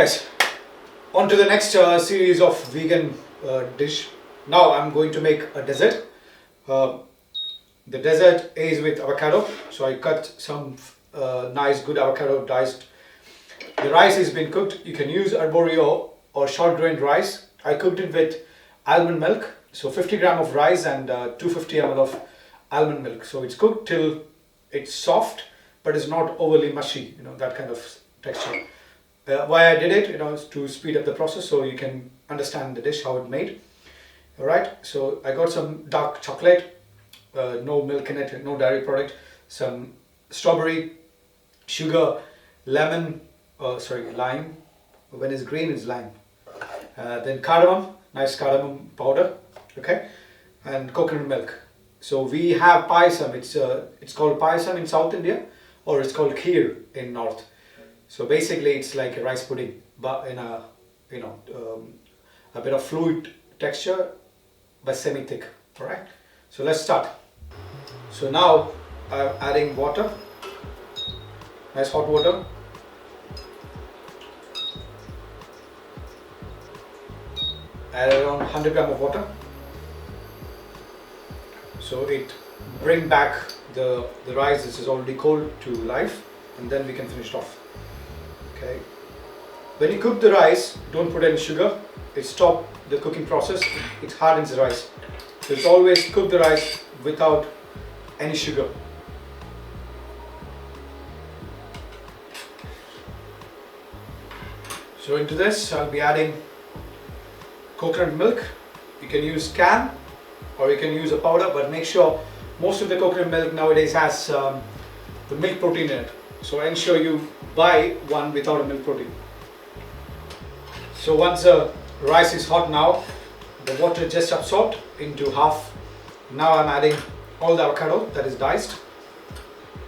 guys, on to the next series of vegan dish. Now I'm going to make a dessert. The dessert is with avocado. So I cut some nice good avocado diced. The rice has been cooked. You can use arborio or short grained rice. I cooked it with almond milk. So 50 gram of rice and 250 ml of almond milk. So it's cooked till it's soft, but it's not overly mushy, that kind of texture. Why I did it, is to speed up the process so you can understand the dish, how it made. Alright, so I got some dark chocolate, no milk in it, no dairy product, some strawberry, sugar, lemon, lime. When it's green, it's lime. Then cardamom, nice cardamom powder, okay, and coconut milk. So we have payasam. It's called payasam in South India, or it's called kheer in North. So basically, it's like a rice pudding, but in a a bit of fluid texture, but semi-thick. All right. So let's start. So now I'm adding water, nice hot water. Add around 100 gram of water. So it bring back the rice. This is already cold to life, and then we can finish it off. Okay. When you cook the rice, don't put any sugar. It stops the cooking process. It hardens the rice. So it's always cook the rice without any sugar. So into this, I'll be adding coconut milk. You can use can or you can use a powder, but make sure most of the coconut milk nowadays has the milk protein in it. So ensure you buy one without a milk protein. So once the rice is hot now, the water just absorbed into half. Now I'm adding all the avocado that is diced.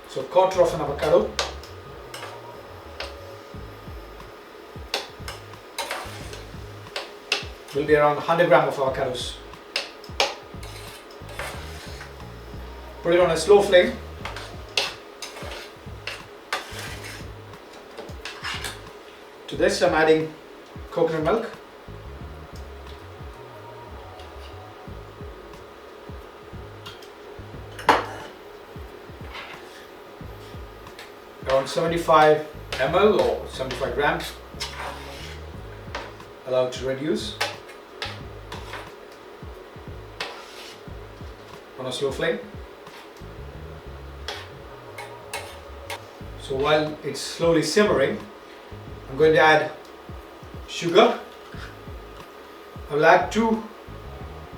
So quarter of an avocado. Will be around 100 gram of avocados. Put it on a slow flame. To this I'm adding coconut milk. Around 75 ml or 75 grams. Allowed to reduce. On a slow flame. So while it's slowly simmering, I'm going to add sugar. I will add 2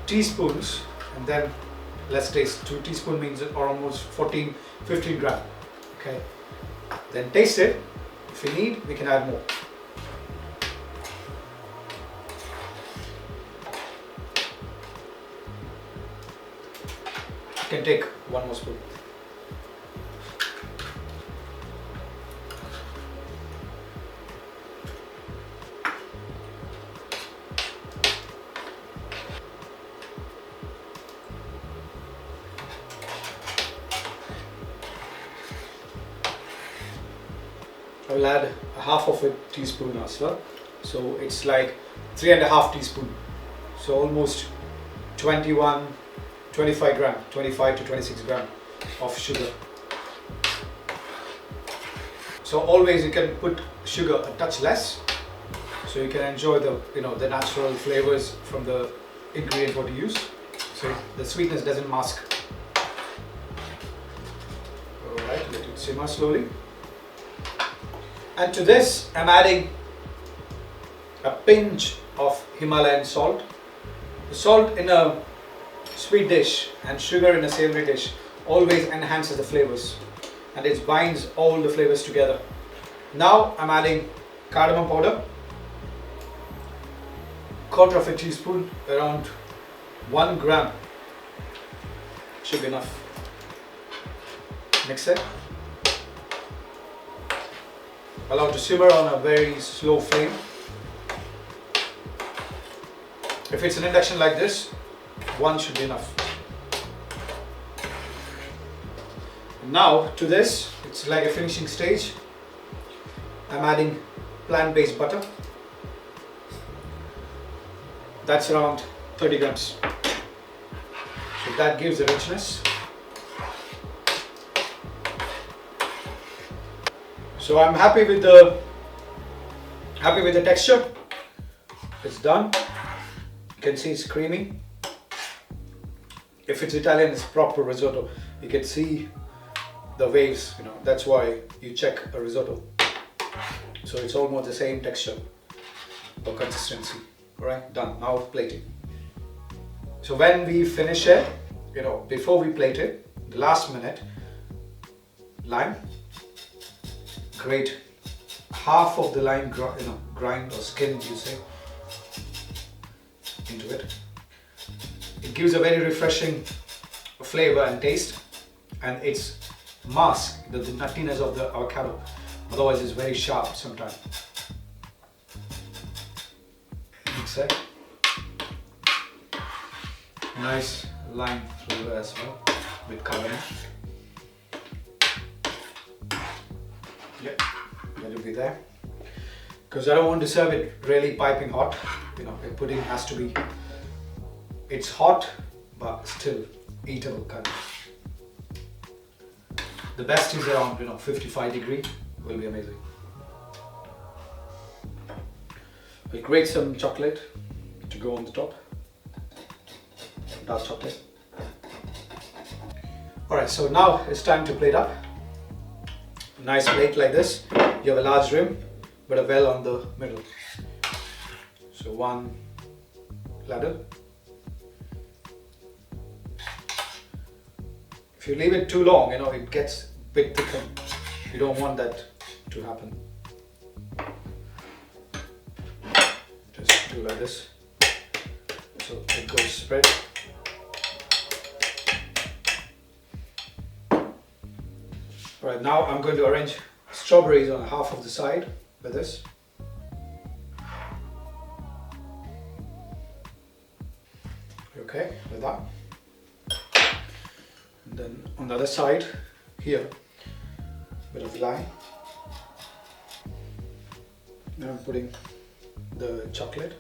teaspoons and then let's taste. 2 teaspoons means almost 15 gram. Okay. Then taste it. If we need, we can add more. You can take 1 more spoon. I will add a half of a teaspoon as well. So it's like 3.5 teaspoon. So almost 25 gram, 25 to 26 gram of sugar. So always you can put sugar a touch less, so you can enjoy the the natural flavors from the ingredient what you use. So the sweetness doesn't mask. Alright, let it simmer slowly. And to this I'm adding a pinch of Himalayan salt. The salt in a sweet dish and sugar in a savory dish always enhances the flavors and it binds all the flavors together. Now I'm adding cardamom powder, quarter of a teaspoon, around 1 gram. Should be enough. Mix it. Allow to simmer on a very slow flame. If it's an induction like this, 1 should be enough. Now to this, it's like a finishing stage. I'm adding plant-based butter. That's around 30 grams. So that gives the richness. So I'm happy with the texture. It's done. You can see it's creamy. If it's Italian, it's proper risotto. You can see the waves, you know, that's why you check a risotto. So it's almost the same texture or consistency. Alright, done. Now plating. So when we finish it, you know, before we plate it, the last minute, lime, grate half of the lime, grind or skin, you say, into it. It gives a very refreshing flavor and taste, and it's masks the nuttiness of the avocado. Otherwise, it's very sharp sometimes. Mix it. Nice lime flavor as well with cardamom. Yeah, let it be there. Because I don't want to serve it really piping hot. You know, the pudding has to be. It's hot, but still eatable kind of. The best is around 55 degree. Will be amazing. We'll grate some chocolate to go on the top. Dark chocolate. Alright, so now it's time to plate up. Nice plate like this. You have a large rim, but a well on the middle. So one ladle. If you leave it too long, it gets a bit thicker. You don't want that to happen. Just do like this. So it goes spread. Alright, now I'm going to arrange strawberries on half of the side with this. Okay, with that. And then on the other side, here, bit of lime. Now I'm putting the chocolate,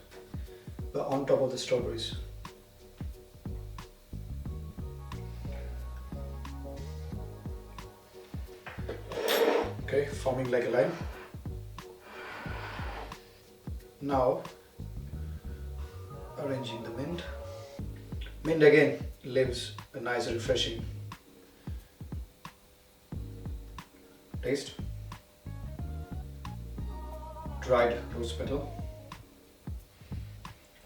but on top of the strawberries. Okay, forming like a line. Now arranging the mint. Mint again leaves a nice refreshing taste. Dried rose petal.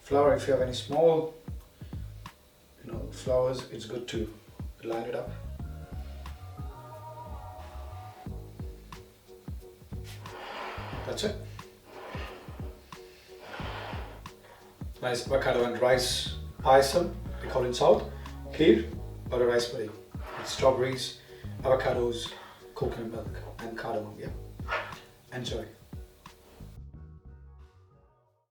Flower, if you have any small flowers, it's good to line it up. That's it. Nice avocado and rice payasam, we call it in South. Kheer or a rice pudding with strawberries, avocados, coconut milk and cardamom. Yeah, enjoy.